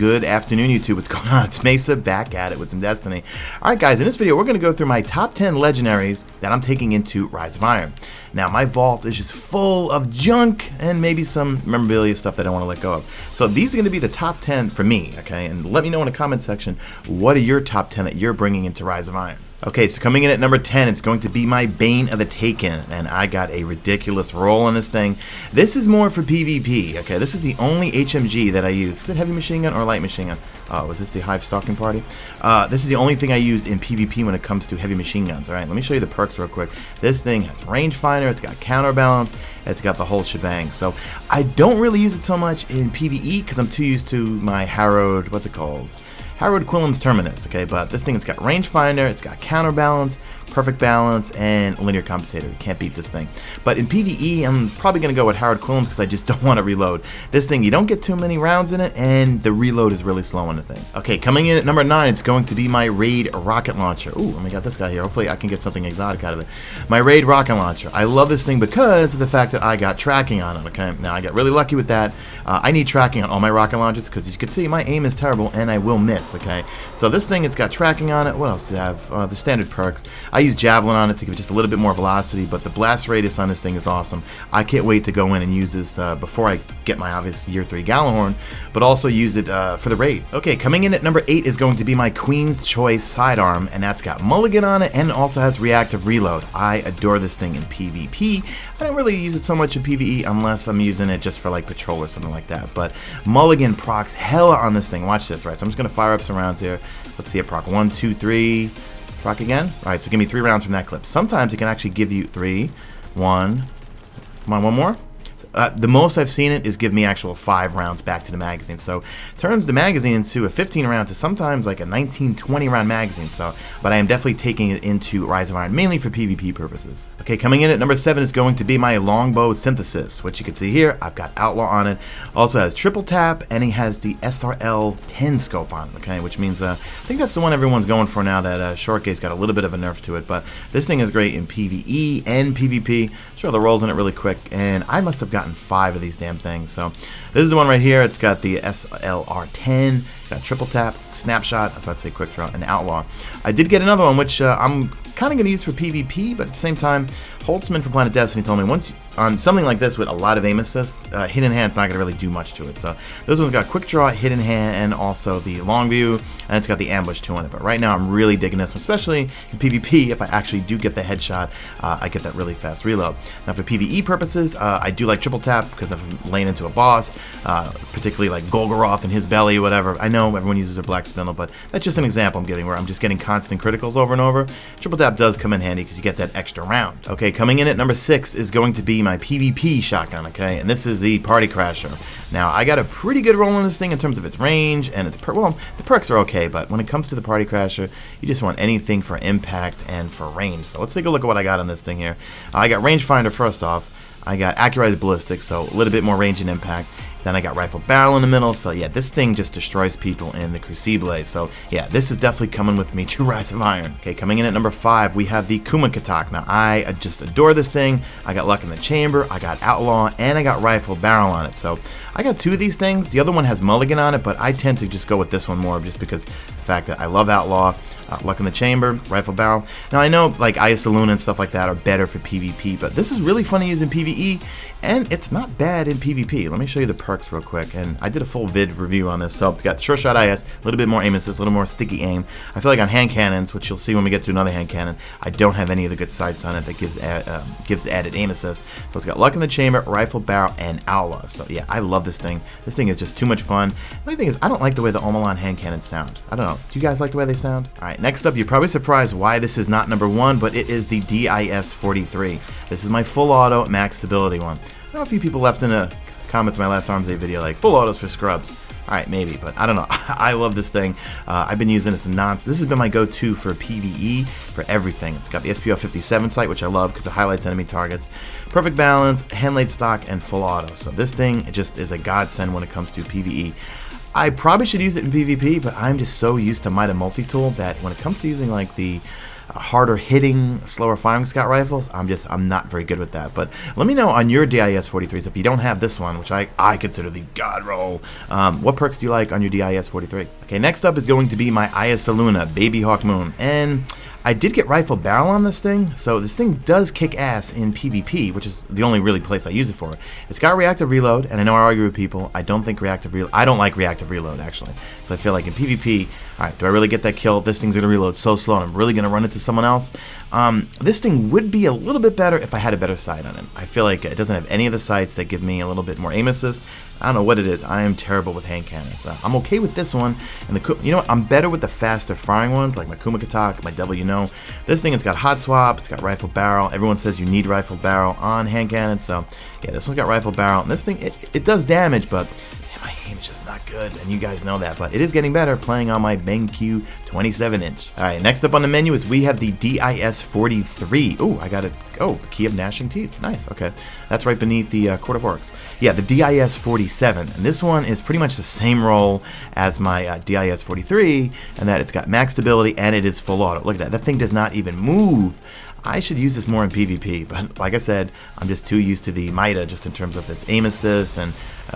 Good afternoon, YouTube. What's going on? It's Mesa back at it with some Destiny. Alright guys, in this video we're going to go through my top 10 legendaries that I'm taking into Rise of Iron. Now my vault is just full of junk and maybe some memorabilia stuff that I want to let go of. So these are going to be the top 10 for me, okay? And let me know in the comment section, what are your top 10 that you're bringing into Rise of Iron? Okay, so coming in at number 10, it's going to be my Bane of the Taken, and I got a ridiculous roll on this thing. This is more for PvP, okay? This is the only HMG that I use. Is it heavy machine gun or light machine gun? Oh, was this the Hive Stalking Party? This is the only thing I use in PvP when it comes to heavy machine guns, alright? Let me show you the perks real quick. This thing has rangefinder, it's got counterbalance, it's got the whole shebang. So, I don't really use it so much in PvE because I'm too used to my Harrowed, what's it called? Harrowed Quillam's Terminus, okay, but this thing has got rangefinder, it's got counterbalance, perfect balance, and linear compensator. You can't beat this thing. But in PvE, I'm probably going to go with Harrowed Quillam's because I just don't want to reload. This thing, you don't get too many rounds in it, and the reload is really slow on the thing. Okay, coming in at number 9, it's going to be my Raid Rocket Launcher. Ooh, let me get this guy here. Hopefully I can get something exotic out of it. My Raid Rocket Launcher. I love this thing because of the fact that I got tracking on it, okay? Now, I got really lucky with that. I need tracking on all my rocket launchers because as you can see, my aim is terrible, and I will miss. Okay, so this thing, it's got tracking on it. What else do you have? The standard perks. I use Javelin on it to give it just a little bit more velocity, but the blast radius on this thing is awesome. I can't wait to go in and use this before I get my obvious Year 3 Gallahorn, but also use it for the raid. Okay, coming in at number 8 is going to be my Queen's Choice Sidearm, and that's got mulligan on it and also has reactive reload. I adore this thing in PvP. I don't really use it so much in PvE unless I'm using it just for like patrol or something like that, but mulligan procs hella on this thing. Watch this, right? So I'm just going to fire up some rounds here. Let's see it proc 1, 2, 3. Proc again. Alright, so give me 3 rounds from that clip. Sometimes it can actually give you 3, 1. Come on, one more. The most I've seen it is give me actual 5 rounds back to the magazine. So turns the magazine into a 15 round to sometimes like a 19, 20 round magazine. So, but I am definitely taking it into Rise of Iron mainly for PvP purposes. Okay, coming in at number 7 is going to be my Longbow Synthesis, which you can see here. I've got Outlaw on it. Also has triple tap, and he has the SRL 10 scope on it. Okay, which means I think that's the one everyone's going for now. That short gaze got a little bit of a nerf to it, but this thing is great in PvE and PvP. Show the rolls in it really quick, and I must have gotten 5 of these damn things. So this is the one right here. It's got the SLR10, got triple tap, snapshot, I was about to say quick draw, and outlaw. I did get another one which I'm kind of going to use for PvP, but at the same time, Holtzman from Planet Destiny told me once on something like this with a lot of aim assist, hidden hand's not going to really do much to it. So this one's got quick draw, hidden hand, and also the long view, and it's got the ambush 2 on it. But right now I'm really digging this one, especially in PvP. If I actually do get the headshot, I get that really fast reload. Now for PvE purposes, I do like triple tap because if I'm laying into a boss, particularly like Golgoroth and his belly, whatever. I know everyone uses their black spindle, but that's just an example I'm giving where I'm just getting constant criticals over and over. Triple tap does come in handy because you get that extra round. Okay, coming in at number 6 is going to be my PvP shotgun, okay, and this is the Party Crasher. Now, I got a pretty good roll on this thing in terms of its range, and its well, the perks are okay, but when it comes to the Party Crasher, you just want anything for impact and for range. So let's take a look at what I got on this thing here. I got rangefinder first off. I got accurized ballistics, so a little bit more range and impact. Then I got rifle barrel in the middle, so yeah, this thing just destroys people in the Crucible. So yeah, this is definitely coming with me to Rise of Iron. Okay, coming in at number 5, we have the Kumakatak. Now, I just adore this thing. I got luck in the chamber, I got outlaw, and I got rifle barrel on it. So I got 2 of these things. The other one has mulligan on it, but I tend to just go with this one more just because the fact that I love outlaw, luck in the chamber, rifle barrel. Now I know like Isoluna and stuff like that are better for PvP, but this is really fun to use in PvE, and it's not bad in PvP. Let me show you the perks real quick, and I did a full vid review on this. So it's got sure shot IS, a little bit more aim assist, a little more sticky aim. I feel like on hand cannons, which you'll see when we get to another hand cannon, I don't have any of the good sights on it that gives added aim assist. So it's got luck in the chamber, rifle barrel, and outlaw. So yeah, I love this thing. This thing is just too much fun. The only thing is I don't like the way the Omelon hand cannons sound. I don't know. Do you guys like the way they sound? All right, next up, you're probably surprised why this is not number 1, but it is the DIS-43. This is my full auto max stability one. I know a few people left in the comments of my last Arms Day video like full autos for scrubs. Alright, maybe, but I don't know. I love this thing. I've been using this nonstop. This has been my go-to for PvE, for everything. It's got the SPO 57 sight, which I love because it highlights enemy targets. Perfect balance, hand-laid stock, and full auto. So this thing just is a godsend when it comes to PvE. I probably should use it in PvP, but I'm just so used to Mida multi-tool that when it comes to using like the harder hitting, slower firing scout rifles, I'm not very good with that. But let me know on your DIS-43s, if you don't have this one, which I consider the god roll, what perks do you like on your DIS-43? Okay, next up is going to be my Ayasa Luna, Baby Hawk Moon, and I did get rifle barrel on this thing, so this thing does kick ass in PvP, which is the only really place I use it for. It's got reactive reload, and I know I argue with people. I don't like reactive reload actually. So I feel like in PvP, all right, do I really get that kill? This thing's gonna reload so slow, and I'm really gonna run into someone else. This thing would be a little bit better if I had a better sight on it. I feel like it doesn't have any of the sights that give me a little bit more aim assist. I don't know what it is. I am terrible with hand cannons. I'm okay with this one, and you know what? I'm better with the faster firing ones, like my Kumakatak, my Devil You Know. This thing, it's got hot swap, it's got rifle barrel. Everyone says you need rifle barrel on hand cannons, so yeah, this one's got rifle barrel. And this thing, it does damage, but man, my aim is just not good, and you guys know that. But it is getting better playing on my BenQ 27-inch. All right, next up on the menu is we have the DIS-43. Oh, I got it. Oh, Key of Gnashing Teeth. Nice. Okay, that's right beneath the Court of Orcs. Yeah, the DIS-47, and this one is pretty much the same role as my DIS-43, and that it's got max stability and it is full auto. Look at that. That thing does not even move. I should use this more in PvP, but like I said, I'm just too used to the Mida just in terms of its aim assist and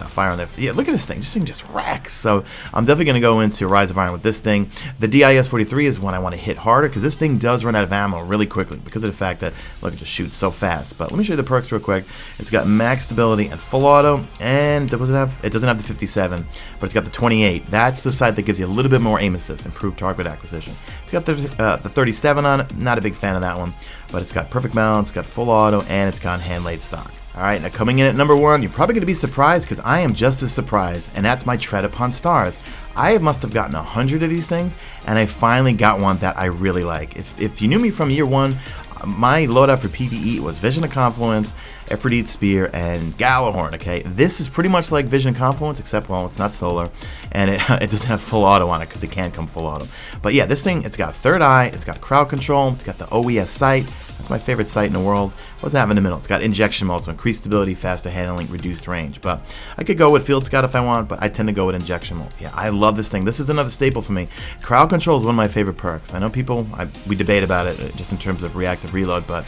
fire on the... Yeah, look at this thing. This thing just wrecks. So I'm definitely going to go into Rise of Iron with this thing. The DIS-43 is one I want to hit harder because this thing does run out of ammo really quickly because of the fact that, look, it just shoots so fast. But let me show you the perks real quick. It's got max stability and full auto, and it doesn't have the 57, but it's got the 28. That's the side that gives you a little bit more aim assist, improved target acquisition. It's got the 37 on it. Not a big fan of that one, but it's got perfect balance, it's got full auto, and it's got hand-laid stock. Alright, now coming in at number 1, you're probably going to be surprised because I am just as surprised, and that's my Tread Upon Stars. I must have gotten 100 of these things, and I finally got one that I really like. If you knew me from year 1, my loadout for PvE was Vision of Confluence, Aphrodite Spear, and Galahorn, okay? This is pretty much like Vision of Confluence, except, well, it's not solar, and it doesn't have full auto on it because it can't come full auto. But yeah, this thing, it's got third eye, it's got crowd control, it's got the OES sight. That's my favorite sight in the world. What's that in the middle? It's got injection mode, so increased stability, faster handling, reduced range. But I could go with Field Scout if I want, but I tend to go with injection mode. Yeah, I love this thing. This is another staple for me. Crowd control is one of my favorite perks. I know people, we debate about it just in terms of reactive reload, but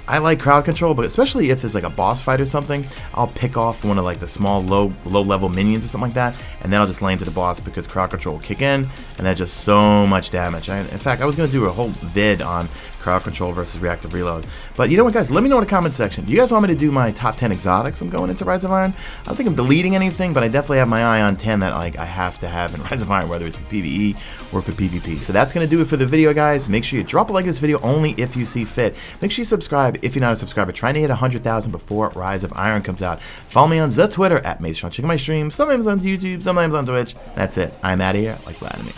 I like crowd control, but especially if there's like a boss fight or something, I'll pick off one of like the small low level minions or something like that, and then I'll just lay into the boss because crowd control will kick in, and that's just so much damage. In fact, I was going to do a whole vid on crowd control versus reactive reload. But you know what, guys? Let me know in the comment section. Do you guys want me to do my top 10 exotics I'm going into Rise of Iron? I don't think I'm deleting anything, but I definitely have my eye on 10 that like I have to have in Rise of Iron, whether it's for PvE or for PvP. So that's going to do it for the video, guys. Make sure you drop a like to this video only if you see fit. Make sure you subscribe if you're not a subscriber. Trying to hit 100,000 before Rise of Iron comes out. Follow me on the Twitter at Mesa. Check my streams, sometimes on YouTube, sometimes on Twitch. That's it. I'm out of here like Vladimir.